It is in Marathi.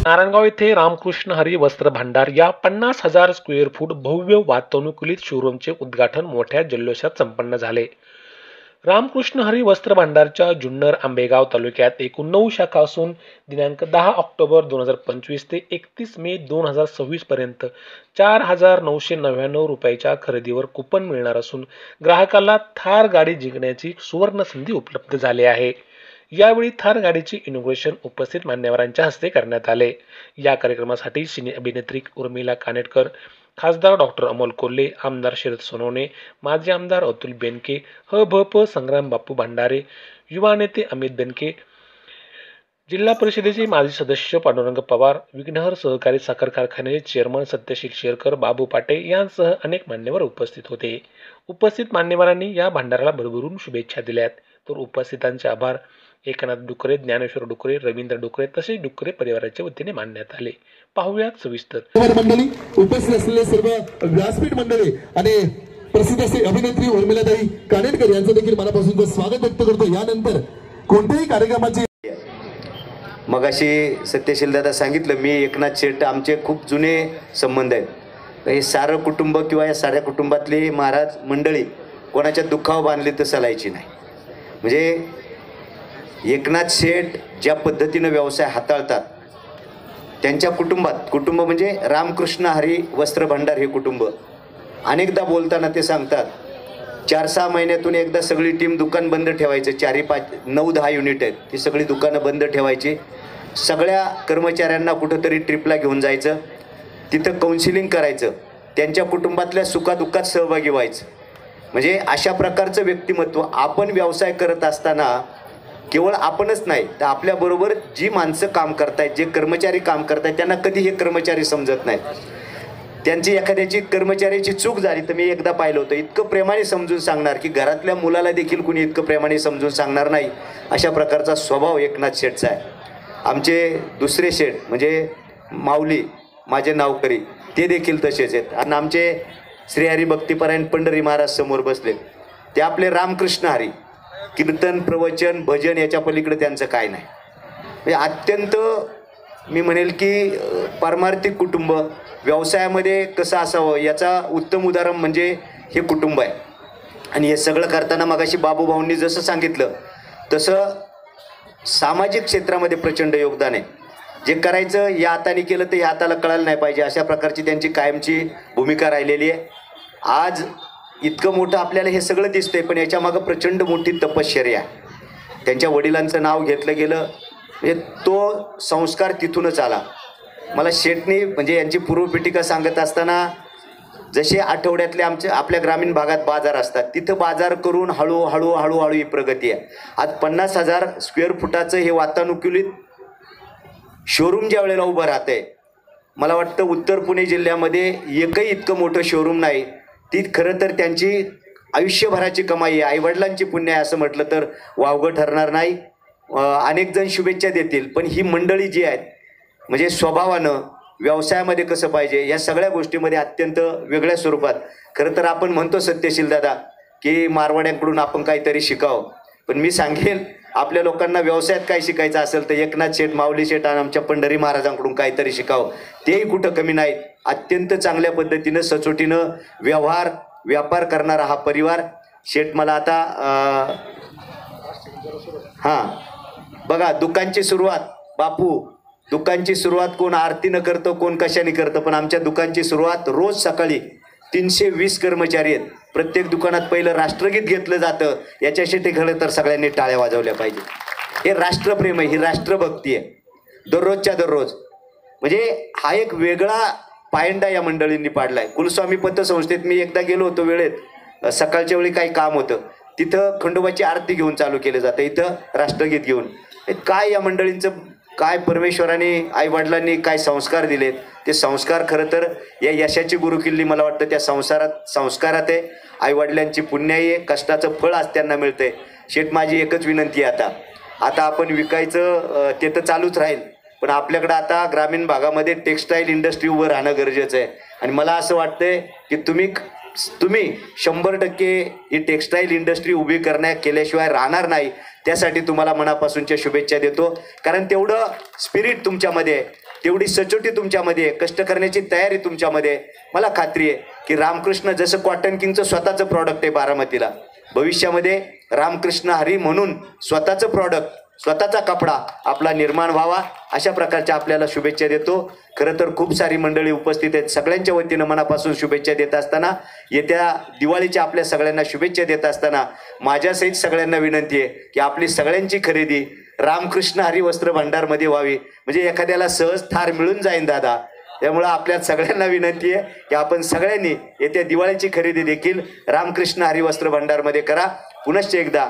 नारायणगाव येथे रामकृष्ण हरी वस्त्र भांडार या 50,000 स्क्वेअर फूट भव्य वातानुकूलित शोरूमचे उद्घाटन मोठ्या जल्लोषात संपन्न झाले. रामकृष्ण हरी वस्त्र भांडारच्या जुन्नर आंबेगाव तालुक्यात एकूण 9 शाखा असून दिनांक 10 ऑक्टोबर 2025 ते 31 मे 2026 पर्यंत 4,999 रुपयाच्या खरेदीवर कुपन मिळणार असून ग्राहकाला थार गाडी जिंकण्याची सुवर्ण संधी उपलब्ध झाली आहे. यावेळी थार गाडीचे इनॉग्रेशन उपस्थित मान्यवरांच्या हस्ते करण्यात आले. या कार्यक्रमासाठी सिने अभिनेत्री उर्मिला कानेटकर, खासदार डॉक्टर अमोल कोल्हे, आमदार शरद सोनवणे, माजी आमदार अतुल बेनके, ह.भ.प. संग्राम बापू भंडारे, युवा नेते अमित बेनके, जिल्हा परिषदेचे माजी सदस्य पांडुरंग पवार, विघ्नहर सहकारी साखर कारखान्याचे चेअरमन सत्यशील शेरकर, बाबू पाटे यांसह अनेक मान्यवर उपस्थित होते. उपस्थित मान्यवरांनी या भंडाराला भरभरून शुभेच्छा दिल्यात. तर उपस्थितांचे आभार एकनाथ डुकरे, ज्ञानेश्वर डुकरे, रवींद्र डुकरे तसेच डुकरे परिवाराच्या वतीने मानण्यात आले. पाहुयात सविस्तर. मंडळी, उपस्थित असलेले सर्व व्यासपीठ मंडळी आणि प्रसिद्ध असे अभिनेत्री उर्मिलाताई कानेटकर यांचं देखील मनापासून स्वागत व्यक्त करतो. यानंतर कोणत्याही कार्यक्रमाची मगाशी सत्यशील दादा सांगितलं, मी एकनाथ शेट आमचे खूप जुने संबंध आहेत. हे सारं कुटुंब किंवा या साऱ्या कुटुंबातली महाराज मंडळी कोणाच्या दुःखावर बांधली तर चालायची नाही. म्हणजे एकनाथ शेठ ज्या पद्धतीनं व्यवसाय हाताळतात त्यांच्या कुटुंबात, कुटुंब म्हणजे रामकृष्ण हरी वस्त्र भांडार हे कुटुंब, अनेकदा बोलताना ते सांगतात 4-6 महिन्यातून एकदा सगळी टीम दुकान बंद ठेवायचं. 4-5-9-10 युनिट आहेत, ती सगळी दुकानं बंद ठेवायची. सगळ्या कर्मचाऱ्यांना कुठंतरी ट्रिपला घेऊन जायचं, तिथं काउन्सिलिंग करायचं, त्यांच्या कुटुंबातल्या सुखादुःखात सहभागी व्हायचं. म्हणजे अशा प्रकारचं व्यक्तिमत्व. आपण व्यवसाय करत असताना केवळ आपणच नाही तर आपल्याबरोबर जी माणसं काम करतायत, जे कर्मचारी काम करतायत, त्यांना कधी हे कर्मचारी समजत नाहीत. त्यांची एखाद्याची कर्मचाऱ्याची चूक झाली तर मी एकदा पाहिलं होतं, इतकं प्रेमाने समजून सांगणार की घरातल्या मुलाला देखील कुणी इतकं प्रेमाने समजून सांगणार नाही. अशा प्रकारचा स्वभाव एकनाथ शेठचा आहे. आमचे दुसरे शेठ म्हणजे माऊली, माझे नावकरी, ते देखील तसेच आहेत. आणि आमचे श्रीहरी भक्तिपरायण पंढरी महाराज समोर बसले, ते आपले रामकृष्ण हरी, कीर्तन, प्रवचन, भजन याच्या पलीकडे त्यांचं काय नाही. म्हणजे अत्यंत मी म्हणेल की पारमार्थिक कुटुंब, व्यवसायामध्ये कसं असावं याचा उत्तम उदाहरण म्हणजे हे कुटुंब आहे. आणि हे सगळं करताना मगाशी बाबूभाऊंनी जसं सांगितलं तसं सामाजिक क्षेत्रामध्ये प्रचंड योगदान आहे. जे करायचं या हाताने केलं तर ह्या हाताला कळायला नाही पाहिजे, अशा प्रकारची त्यांची कायमची भूमिका राहिलेली आहे. आज इतकं मोठं आपल्याला हे सगळं दिसतंय, पण याच्यामागं प्रचंड मोठी तपश्चर्या आहे. त्यांच्या वडिलांचं नाव घेतलं गेलं म्हणजे तो संस्कार तिथूनच आला. मला शेटनी म्हणजे यांची पूर्वपीठिका सांगत असताना, जसे आठवड्यातले आपल्या ग्रामीण भागात बाजार असतात, तिथं बाजार करून हळूहळू ही प्रगती आहे. आज 50,000 स्क्वेअर फुटाचं हे वातानुकूलित शोरूम ज्या वेळेला उभं राहतंय, मला वाटतं उत्तर पुणे जिल्ह्यामध्ये एकही इतकं मोठं शोरूम नाही. ती खरं तर त्यांची आयुष्यभराची कमाई आहे, आईवडिलांची पुण्य आहे असं म्हटलं तर वावगं ठरणार नाही. अनेक जण शुभेच्छा देतील, पण ही मंडळी जी आहेत म्हणजे स्वभावानं व्यवसायामध्ये कसं पाहिजे या सगळ्या गोष्टीमध्ये अत्यंत वेगळ्या स्वरूपात. खरं तर आपण म्हणतो सत्यशील दादा की मारवाड्यांकडून आपण काहीतरी शिकावं, पण मी सांगेल आपल्या लोकांना व्यवसायात काय शिकायचं असेल तर एकनाथ शेठ, माऊली शेठ आणि आमच्या पंढरी महाराजांकडून काहीतरी शिकावं. तेही कुठं कमी नाहीत. अत्यंत चांगल्या पद्धतीनं सचोटीनं व्यापार करणारा हा परिवार. शेठ मला आता बघा, दुकानची सुरुवात बापू, दुकानची सुरुवात कोण आरतीनं करतं, कोण कशाने करतं, पण आमच्या दुकानची सुरुवात रोज सकाळी 320 कर्मचारी आहेत. प्रत्येक दुकानात पहिलं राष्ट्रगीत घेतलं जातं. याच्यासाठी खरं तर सगळ्यांनी टाळ्या वाजवल्या पाहिजे. हे राष्ट्रप्रेम आहे, ही राष्ट्रभक्ती आहे दररोजच्या दररोज. म्हणजे हा एक वेगळा पायंडा या मंडळींनी पाडलाय. कुलस्वामी पतसंस्थेत मी एकदा गेलो होतो वेळेत, सकाळच्या वेळी काही काम होतं, तिथं खंडोबाची आरती घेऊन चालू केलं जातं, इथं राष्ट्रगीत घेऊन. काय या मंडळींचं, काय परमेश्वराने आईवडिलांनी काय संस्कार दिलेत, ते संस्कार खरं तर या यशाची गुरुकिल्ली मला वाटतं त्या संस्कारात आहे. आईवडिलांची पुण्याई आहे, कष्टाचं फळ आज त्यांना मिळतंय. शेठ, माझी एकच विनंती आहे, आता आपण विकायचं ते तर चालूच राहील, पण आपल्याकडं आता ग्रामीण भागामध्ये टेक्स्टाईल इंडस्ट्री उभं राहणं गरजेचं आहे. आणि मला असं वाटतंय की तुम्ही 100% ही टेक्स्टाईल इंडस्ट्री उभी केल्याशिवाय राहणार नाही. त्यासाठी तुम्हाला मनापासूनच्या शुभेच्छा देतो, कारण तेवढं स्पिरिट तुमच्यामध्ये आहे. तेवढी सचोटी तुमच्यामध्ये आहे, कष्ट करण्याची तयारी तुमच्यामध्ये आहे. मला खात्री आहे की रामकृष्ण जसं कॉटन किंगचं स्वतःचं प्रॉडक्ट आहे बारामतीला, भविष्यामध्ये रामकृष्ण हरी म्हणून स्वतःचं प्रॉडक्ट, स्वतःचा कपडा आपला निर्माण व्हावा, अशा प्रकारच्या आपल्याला शुभेच्छा देतो. खरं तर खूप सारी मंडळी उपस्थित आहेत. सगळ्यांच्या वतीनं मनापासून शुभेच्छा देत असताना, येत्या दिवाळीच्या आपल्या सगळ्यांना शुभेच्छा देत असताना माझ्यासहित सगळ्यांना विनंती आहे की आपली सगळ्यांची खरेदी रामकृष्ण हरी वस्त्र भांडारमध्ये व्हावी. म्हणजे एखाद्याला सहज थार मिळून जाईन दादा. त्यामुळं आपल्या सगळ्यांना विनंती आहे की आपण सगळ्यांनी येत्या दिवाळीची खरेदी देखील रामकृष्ण हरी वस्त्र भांडारमध्ये करा. पुनश्च एकदा